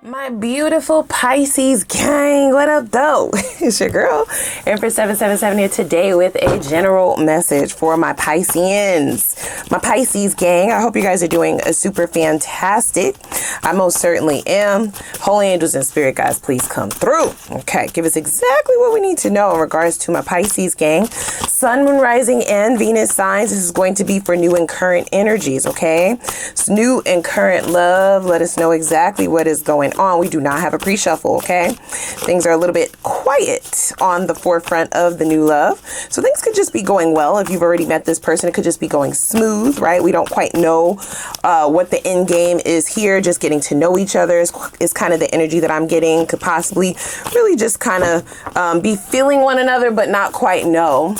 My beautiful Pisces gang, what up though? It's your girl, Empress 777 here today with a general message for my Pisceans. My Pisces gang, I hope you guys are doing a super fantastic. I most certainly am. Holy angels and spirit guides, please come through. Okay, give us exactly what we need to know in regards to my Pisces gang. Sun, moon, rising, and Venus signs. This is going to be for new and current energies, okay? It's new and current love. Let us know exactly what is going on. We do not have a pre-shuffle, okay? Things are a little bit quiet on the forefront of the new love. So things could just be going well. If you've already met this person, it could just be going smooth, right? We don't quite know what the end game is here. Just getting to know each other is kind of the energy that I'm getting. Could possibly really just kind of be feeling one another, but not quite know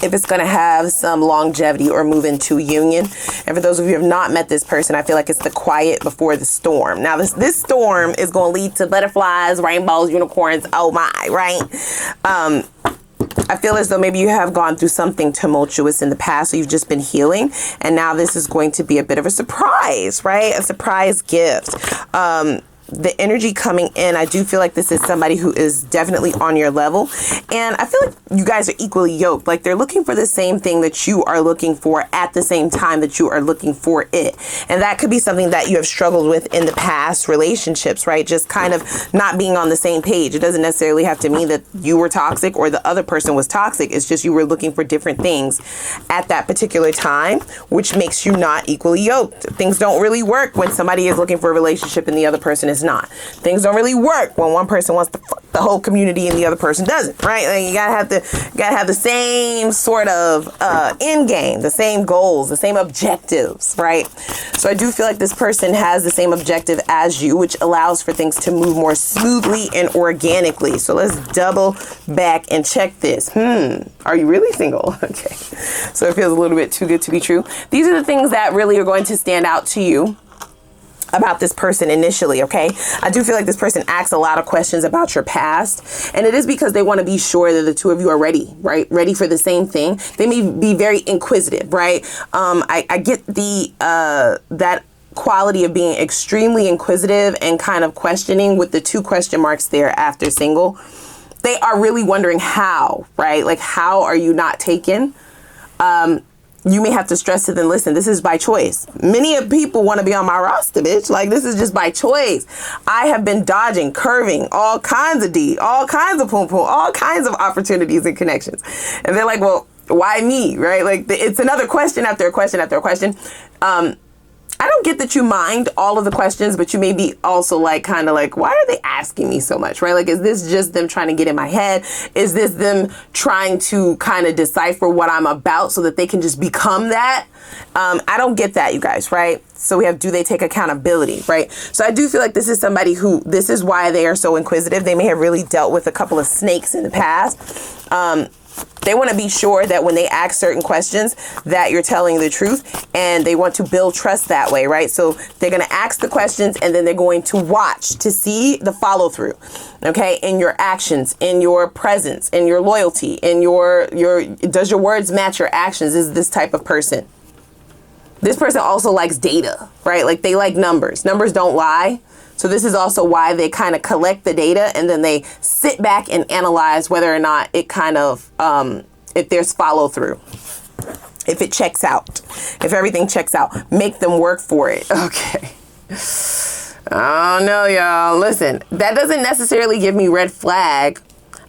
if it's going to have some longevity or move into union. And for those of you who have not met this person, I feel like it's the quiet before the storm. Now, this storm is going to lead to butterflies, rainbows, unicorns. Oh my, right? I feel as though maybe you have gone through something tumultuous in the past, so you've just been healing. And now this is going to be a bit of a surprise, right? A surprise gift. The energy coming in, I do feel like this is somebody who is definitely on your level. And I feel like you guys are equally yoked. Like they're looking for the same thing that you are looking for at the same time that you are looking for it. And that could be something that you have struggled with in the past relationships, right? Just kind of not being on the same page. It doesn't necessarily have to mean that you were toxic or the other person was toxic. It's just you were looking for different things at that particular time, which makes you not equally yoked. Things don't really work when somebody is looking for a relationship and the other person is not. Things don't really work when one person wants to fuck the whole community and the other person doesn't, right? Like you gotta have the same sort of end game, the same goals, the same objectives, right? So I do feel like this person has the same objective as you, which allows for things to move more smoothly and organically. So let's double back and check this. Are you really single? Okay. So it feels a little bit too good to be true. These are the things that really are going to stand out to you about this person initially, okay? I do feel like this person asks a lot of questions about your past, and it is because they want to be sure that the two of you are ready, right? Ready for the same thing. They may be very inquisitive, right? I get the that quality of being extremely inquisitive and kind of questioning with the 2 question marks there after single. They are really wondering how, right? Like, how are you not taken? You may have to stress to them, listen, this is by choice. Many of people want to be on my roster, bitch. Like, this is just by choice. I have been dodging, curving, all kinds of D, all kinds of poom poom, all kinds of opportunities and connections. And they're like, well, why me, right? Like, it's another question after a question after a question. I don't get that you mind all of the questions, but you may be also like, kind of like, why are they asking me so much, right? Like, is this just them trying to get in my head? Is this them trying to kind of decipher what I'm about so that they can just become that? I don't get that, you guys, right? So we have, do they take accountability, right? So I do feel like this is somebody who, this is why they are so inquisitive. They may have really dealt with a couple of snakes in the past. They want to be sure that when they ask certain questions that you're telling the truth, and they want to build trust that way, right? So they're going to ask the questions and then they're going to watch to see the follow through, okay? In your actions, in your presence, in your loyalty, in your does your words match your actions? Is this type of person? This person also likes data, right? Like they like numbers. Numbers don't lie. So this is also why they kind of collect the data and then they sit back and analyze whether or not it kind of, if there's follow through, if it checks out, if everything checks out, make them work for it. Okay. Oh no, y'all. Listen, that doesn't necessarily give me red flag.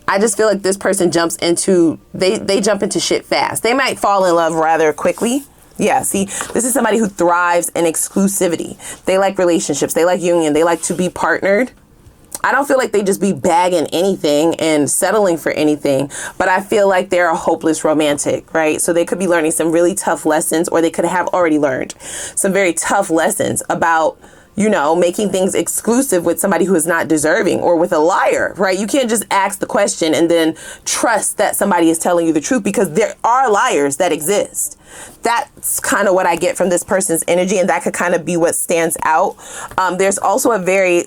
I just feel like this person jumps into, they jump into shit fast. They might fall in love rather quickly. Yeah, see, this is somebody who thrives in exclusivity. They like relationships. They like union. They like to be partnered. I don't feel like they just be bagging anything and settling for anything, but I feel like they're a hopeless romantic, right? So they could be learning some really tough lessons, or they could have already learned some very tough lessons about, you know, making things exclusive with somebody who is not deserving, or with a liar, right? You can't just ask the question and then trust that somebody is telling you the truth, because there are liars that exist. That's kind of what I get from this person's energy, and that could kind of be what stands out. There's also a very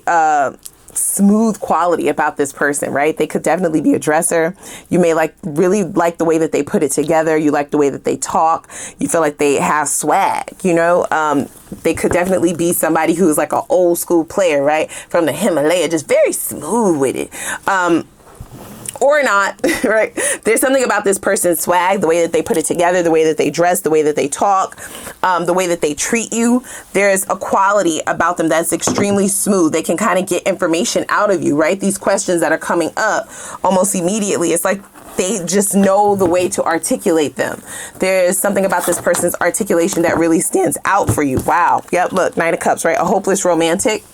smooth quality about this person, right? They could definitely be a dresser. You may really like the way that they put it together. You like the way that they talk. You feel like they have swag, you know? They could definitely be somebody who's like an old school player, right? From the Himalaya, just very smooth with it. Or not, right? There's something about this person's swag, the way that they put it together, the way that they dress, the way that they talk, the way that they treat you. There's a quality about them that's extremely smooth. They can kind of get information out of you, right? These questions that are coming up almost immediately. It's like they just know the way to articulate them. There's something about this person's articulation that really stands out for you. Wow. Yep. Look, Knight of Cups, right? A hopeless romantic.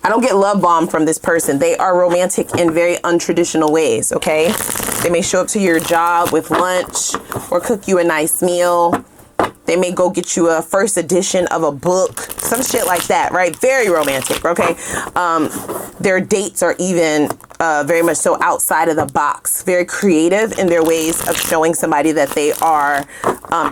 I don't get love bombed from this person. They are romantic in very untraditional ways, okay? They may show up to your job with lunch or cook you a nice meal. They may go get you a first edition of a book, some shit like that, right? Very romantic, okay? Their dates are even very much so outside of the box, very creative in their ways of showing somebody that they are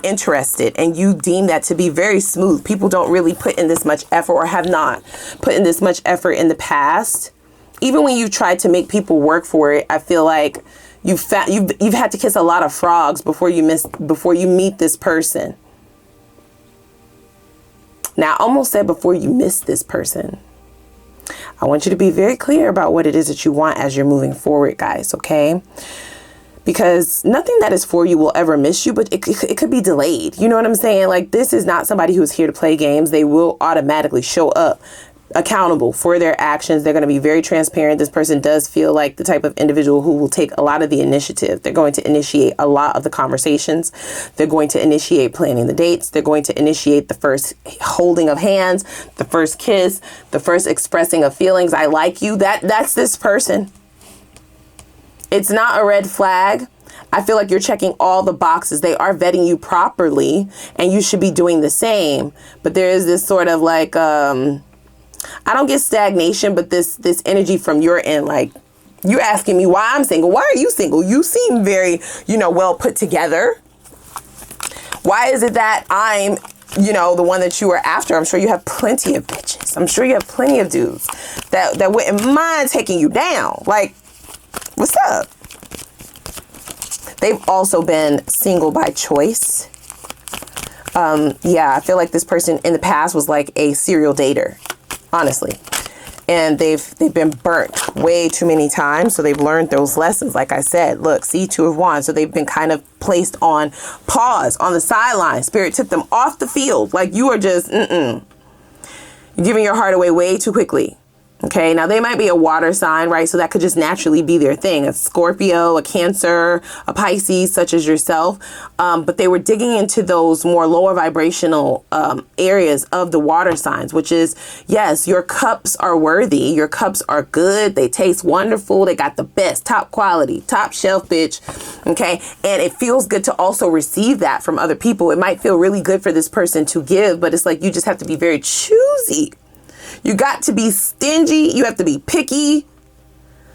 interested, and you deem that to be very smooth. People don't really put in this much effort, or have not put in this much effort in the past. Even when you try to make people work for it, I feel like you've had to kiss a lot of frogs before you meet this person. Now, I almost said before you miss this person. I want you to be very clear about what it is that you want as you're moving forward, guys, okay? Because nothing that is for you will ever miss you, but it could be delayed. You know what I'm saying? Like, this is not somebody who's here to play games. They will automatically show up accountable for their actions. They're going to be very transparent. This person does feel like the type of individual who will take a lot of the initiative. They're going to initiate a lot of the conversations. They're going to initiate planning the dates. They're going to initiate the first holding of hands, the first kiss, the first expressing of feelings. I like you. That's this person. It's not a red flag. I feel like you're checking all the boxes. They are vetting you properly, and you should be doing the same. But there is this sort of like, I don't get stagnation, but this energy from your end, like, you're asking me why I'm single. Why are you single? You seem very, well put together. Why is it that I'm, the one that you are after? I'm sure you have plenty of bitches. I'm sure you have plenty of dudes that wouldn't mind taking you down. Like, what's up? They've also been single by choice. Yeah, I feel like this person in the past was like a serial dater. Honestly. And they've been burnt way too many times. So they've learned those lessons. Like I said, look, see, Two of Wands. So they've been kind of placed on pause, on the sideline. Spirit took them off the field. Like, you are just, You're giving your heart away way too quickly. Okay, now they might be a water sign, right? So that could just naturally be their thing. A Scorpio, a Cancer, a Pisces, such as yourself. But they were digging into those more lower vibrational areas of the water signs, which is, yes, your cups are worthy. Your cups are good. They taste wonderful. They got the best, top quality, top shelf, bitch. Okay, and it feels good to also receive that from other people. It might feel really good for this person to give, but it's like you just have to be very choosy. You got to be stingy. You have to be picky,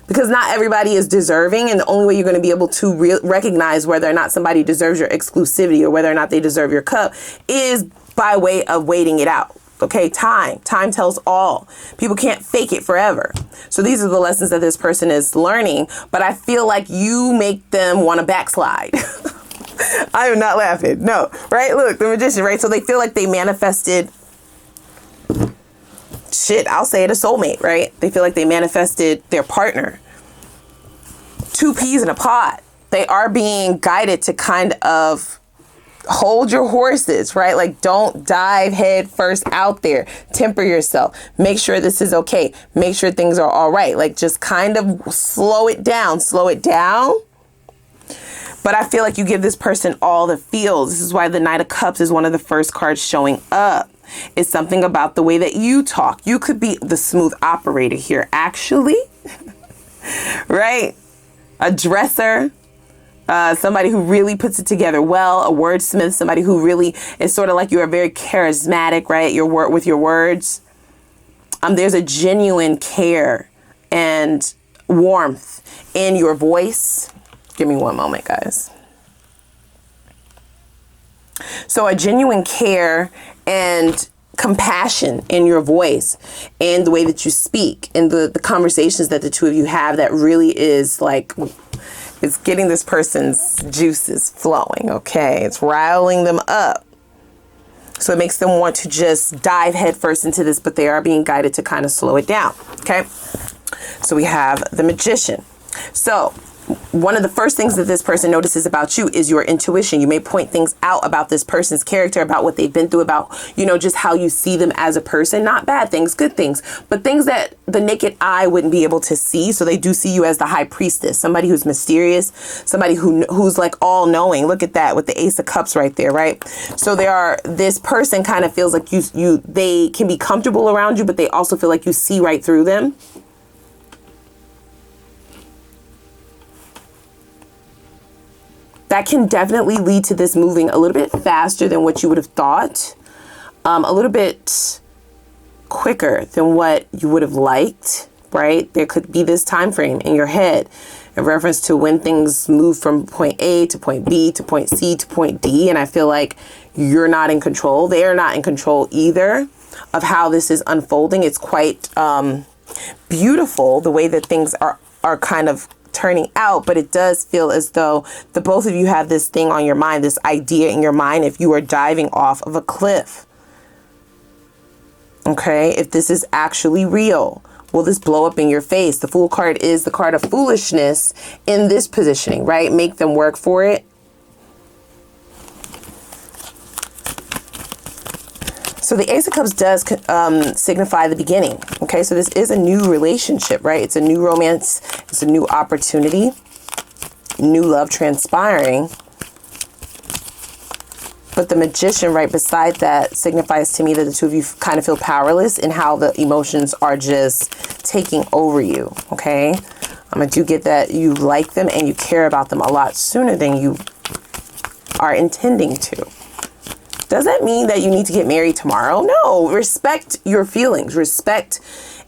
because not everybody is deserving. And the only way you're going to be able to recognize whether or not somebody deserves your exclusivity or whether or not they deserve your cup is by way of waiting it out. Okay, time tells all. People can't fake it forever. So these are the lessons that this person is learning. But I feel like you make them want to backslide. I am not laughing. No, right? Look, the Magician, right? So they feel like they manifested, I'll say it, a soulmate, right? They feel like they manifested their partner. Two peas in a pod. They are being guided to kind of hold your horses, right? Like, don't dive head first out there. Temper yourself. Make sure this is okay. Make sure things are all right. Like, just kind of slow it down. Slow it down. But I feel like you give this person all the feels. This is why the Knight of Cups is one of the first cards showing up. It's something about the way that you talk. You could be the smooth operator here, actually. Right? A dresser. Somebody who really puts it together well. A wordsmith. Somebody who really is sort of like, you are very charismatic, right? With your words. There's a genuine care and warmth in your voice. Give me one moment, guys. So a genuine care and compassion in your voice and the way that you speak and the conversations that the two of you have that really is like, it's getting this person's juices flowing, okay? It's riling them up. So it makes them want to just dive headfirst into this, but they are being guided to kind of slow it down, okay? So we have the Magician. So one of the first things that this person notices about you is your intuition. You may point things out about this person's character, about what they've been through, about, you know, just how you see them as a person. Not bad things, good things, but things that the naked eye wouldn't be able to see. So they do see you as the high priestess, somebody who's mysterious, somebody who's like all knowing. Look at that with the Ace of Cups right there, right? So this person kind of feels like they can be comfortable around you, but they also feel like you see right through them. That can definitely lead to this moving a little bit faster than what you would have thought. A little bit quicker than what you would have liked, right? There could be this time frame in your head in reference to when things move from point A to point B to point C to point D. And I feel like you're not in control. They are not in control either of how this is unfolding. It's quite beautiful the way that things are kind of turning out, but it does feel as though the both of you have this thing on your mind, this idea in your mind, if you are diving off of a cliff. Okay, if this is actually real, will this blow up in your face? The Fool card is the card of foolishness in this positioning, right? Make them work for it. So the Ace of Cups does signify the beginning. Okay, so this is a new relationship, right? It's a new romance. It's a new opportunity. New love transpiring. But the Magician right beside that signifies to me that the two of you kind of feel powerless in how the emotions are just taking over you. Okay, I do get that you like them and you care about them a lot sooner than you are intending to. Does that mean that you need to get married tomorrow? No, respect your feelings, respect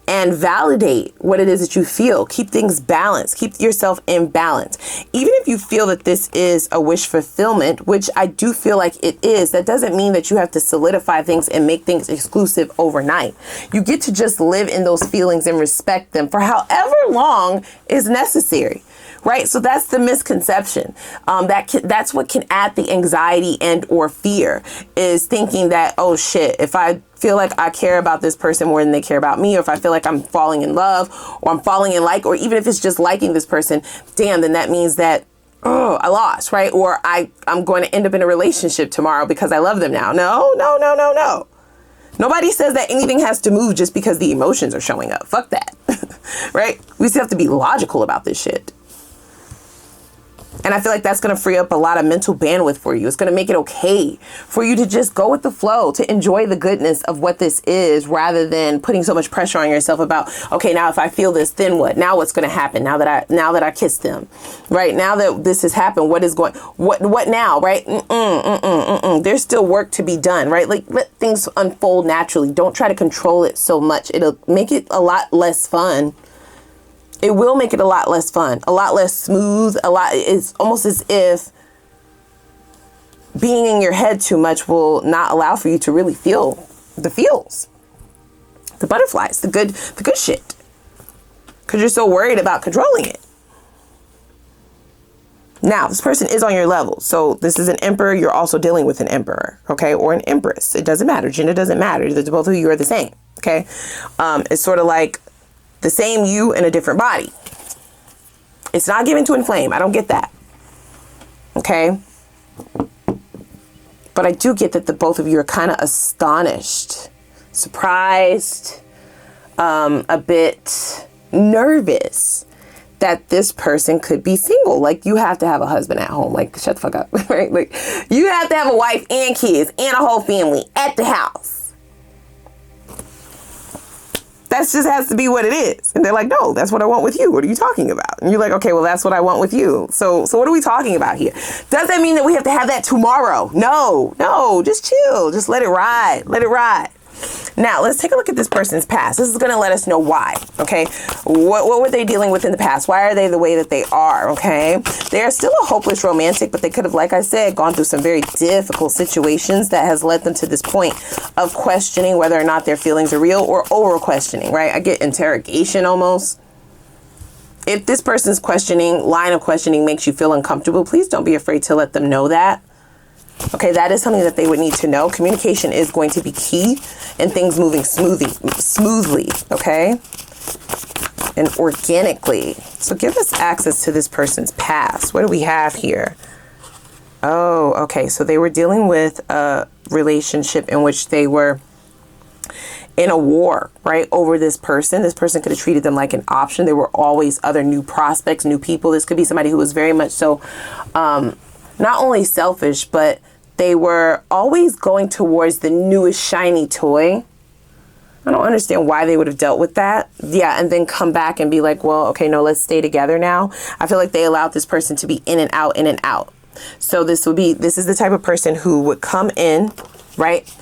and validate what it is that you feel. Keep things balanced. Keep yourself in balance. Even if you feel that this is a wish fulfillment, which I do feel like it is, that doesn't mean that you have to solidify things and make things exclusive overnight. You get to just live in those feelings and respect them for however long is necessary. Right. So that's the misconception. That's what can add the anxiety and or fear, is thinking that, oh, shit, if I feel like I care about this person more than they care about me, or if I feel like I'm falling in love or I'm falling in like, or even if it's just liking this person, damn, then that means that, oh, I lost. Right. Or I'm going to end up in a relationship tomorrow because I love them now. No. Nobody says that anything has to move just because the emotions are showing up. Fuck that. Right. We still have to be logical about this shit. And I feel like that's going to free up a lot of mental bandwidth for you. It's going to make it okay for you to just go with the flow, to enjoy the goodness of what this is, rather than putting so much pressure on yourself about, okay, now if I feel this, then what? Now what's going to happen now that I kissed them, right? Now that this has happened, what now, right? There's still work to be done, right? Like, let things unfold naturally. Don't try to control it so much. It'll make it a lot less fun. It will make it a lot less fun, a lot less smooth, it's almost as if being in your head too much will not allow for you to really feel the feels, the butterflies, the good shit, because you're so worried about controlling it. Now, this person is on your level. So this is an emperor. You're also dealing with an emperor, okay, or an empress. It doesn't matter. Gender doesn't matter. Both of you are the same, okay? It's sort of like the same you in a different body. It's not given to inflame. I don't get that. Okay. But I do get that the both of you are kind of astonished, surprised, a bit nervous that this person could be single. Like, you have to have a husband at home. Like, shut the fuck up, right? Like, you have to have a wife and kids and a whole family at the house. That just has to be what it is. And they're like, no, that's what I want with you. What are you talking about? And you're like, okay, well, that's what I want with you. So what are we talking about here? Does that mean that we have to have that tomorrow? No, just chill. Just let it ride. Let it ride. Now, let's take a look at this person's past. This is going to let us know why, okay? What were they dealing with in the past? Why are they the way that they are, okay? They are still a hopeless romantic, but they could have, like I said, gone through some very difficult situations that has led them to this point of questioning whether or not their feelings are real, or over-questioning, right? I get interrogation almost. If this person's line of questioning makes you feel uncomfortable, please don't be afraid to let them know that. Okay, that is something that they would need to know. Communication is going to be key in things moving smoothly, okay? And organically. So give us access to this person's past. What do we have here? Oh, okay. So they were dealing with a relationship in which they were in a war, right, over this person. This person could have treated them like an option. There were always other new prospects, new people. This could be somebody who was very much so not only selfish, but they were always going towards the newest shiny toy. I don't understand why they would have dealt with that. Yeah, and then come back and be like, well, okay, no, let's stay together now. I feel like they allowed this person to be in and out, in and out. So this is the type of person who would come in, right,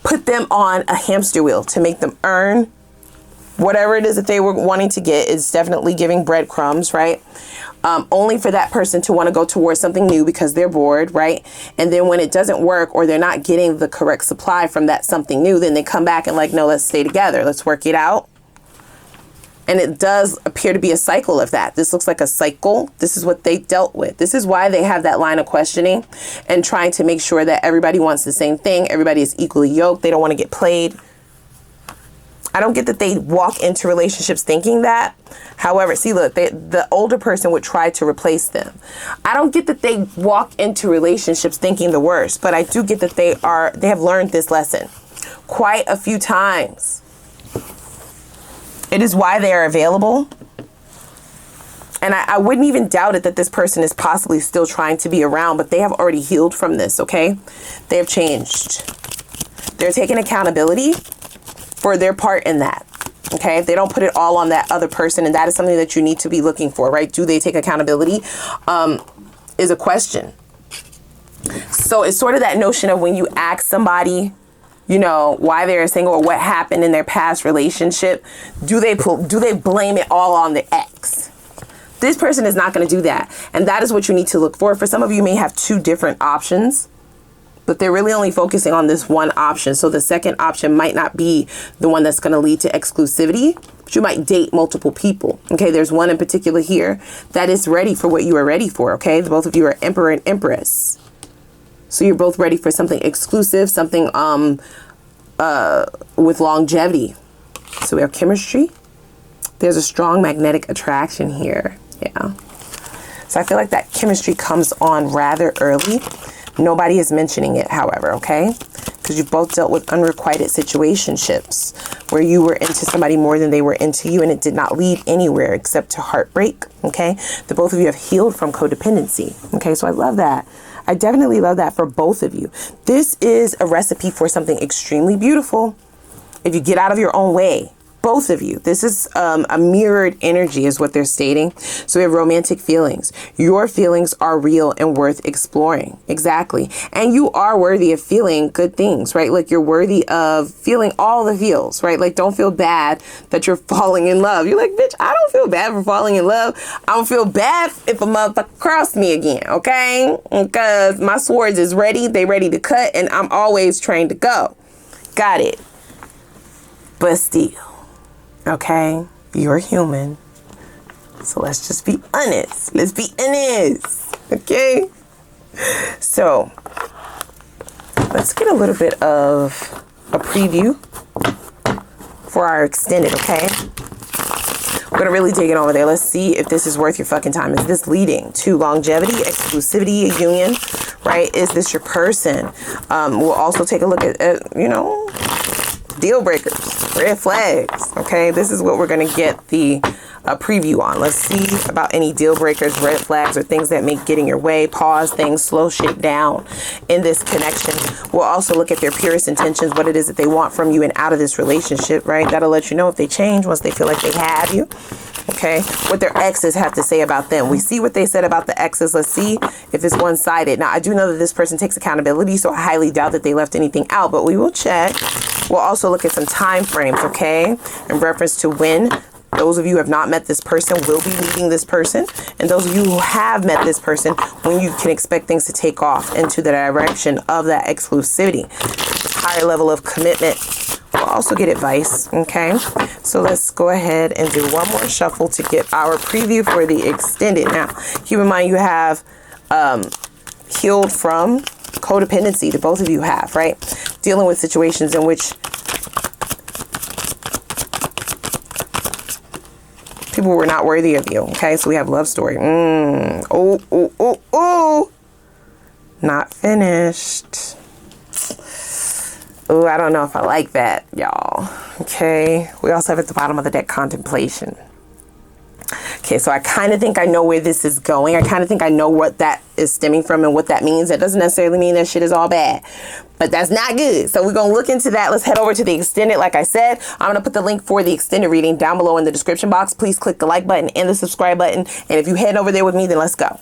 put them on a hamster wheel to make them earn whatever it is that they were wanting to get. Is definitely giving breadcrumbs, right? Only for that person to want to go towards something new because they're bored, right? And then when it doesn't work, or they're not getting the correct supply from that something new, then they come back and like, no, let's stay together. Let's work it out. And it does appear to be a cycle of that. This looks like a cycle. This is what they dealt with. This is why they have that line of questioning and trying to make sure that everybody wants the same thing. Everybody is equally yoked. They don't want to get played. I don't get that they walk into relationships thinking that. However, see, look, the older person would try to replace them. I don't get that they walk into relationships thinking the worst, but I do get that they have learned this lesson quite a few times. It is why they are available. And I wouldn't even doubt it that this person is possibly still trying to be around, but they have already healed from this, okay? They have changed. They're taking accountability for their part in that, okay? They don't put it all on that other person, and that is something that you need to be looking for, right? Do they take accountability? Is a question. So it's sort of that notion of when you ask somebody, you know, why they're single or what happened in their past relationship, do they blame it all on the ex? This person is not going to do that. And that is what you need to look for. For some of you may have two different options, but they're really only focusing on this one option. So the second option might not be the one that's going to lead to exclusivity, but you might date multiple people. Okay, there's one in particular here that is ready for what you are ready for. Okay, the both of you are Emperor and Empress. So you're both ready for something exclusive, something with longevity. So we have chemistry. There's a strong magnetic attraction here. Yeah. So I feel like that chemistry comes on rather early. Nobody is mentioning it, however, okay? Because you both dealt with unrequited situationships where you were into somebody more than they were into you, and it did not lead anywhere except to heartbreak, okay? The both of you have healed from codependency, okay? So I love that. I definitely love that for both of you. This is a recipe for something extremely beautiful if you get out of your own way. Both of you. This is a mirrored energy is what they're stating. So we have romantic feelings. Your feelings are real and worth exploring. Exactly. And you are worthy of feeling good things, right? Like you're worthy of feeling all the feels, right? Like don't feel bad that you're falling in love. You're like, bitch, I don't feel bad for falling in love. I don't feel bad if a motherfucker crossed me again, okay? Because my swords is ready. They ready to cut, and I'm always trained to go. Got it. But still. Okay, you're human. So let's just be honest. Let's be honest. Okay? So let's get a little bit of a preview for our extended, okay? We're going to really dig it over there. Let's see if this is worth your fucking time. Is this leading to longevity, exclusivity, a union, right? Is this your person? We'll also take a look at you know, deal breakers, red flags. Okay, this is what we're going to get the a preview on. Let's see about any deal breakers, red flags, or things that make get in your way. Pause things, slow shit down in this connection. We'll also look at their purest intentions, what it is that they want from you and out of this relationship, right? That'll let you know if they change once they feel like they have you. Okay, what their exes have to say about them. We see what they said about the exes. Let's see if it's one-sided. Now, I do know that this person takes accountability, so I highly doubt that they left anything out, but we will check. We'll also look at some time frames, okay, in reference to when those of you who have not met this person will be meeting this person, and those of you who have met this person, when you can expect things to take off into the direction of that exclusivity, higher level of commitment. We'll also get advice, okay? So let's go ahead and do one more shuffle to get our preview for the extended. Now, keep in mind you have healed from codependency, that both of you have, right? Dealing with situations in which people were not worthy of you, okay? So we have love story. Oh. Not finished. Oh, I don't know if I like that, y'all. Okay. We also have at the bottom of the deck contemplation. Okay, so I kind of think I know where this is going. I kind of think I know what that is stemming from and what that means. That doesn't necessarily mean that shit is all bad, but that's not good. So we're going to look into that. Let's head over to the extended. Like I said, I'm going to put the link for the extended reading down below in the description box. Please click the like button and the subscribe button. And if you head over there with me, then let's go.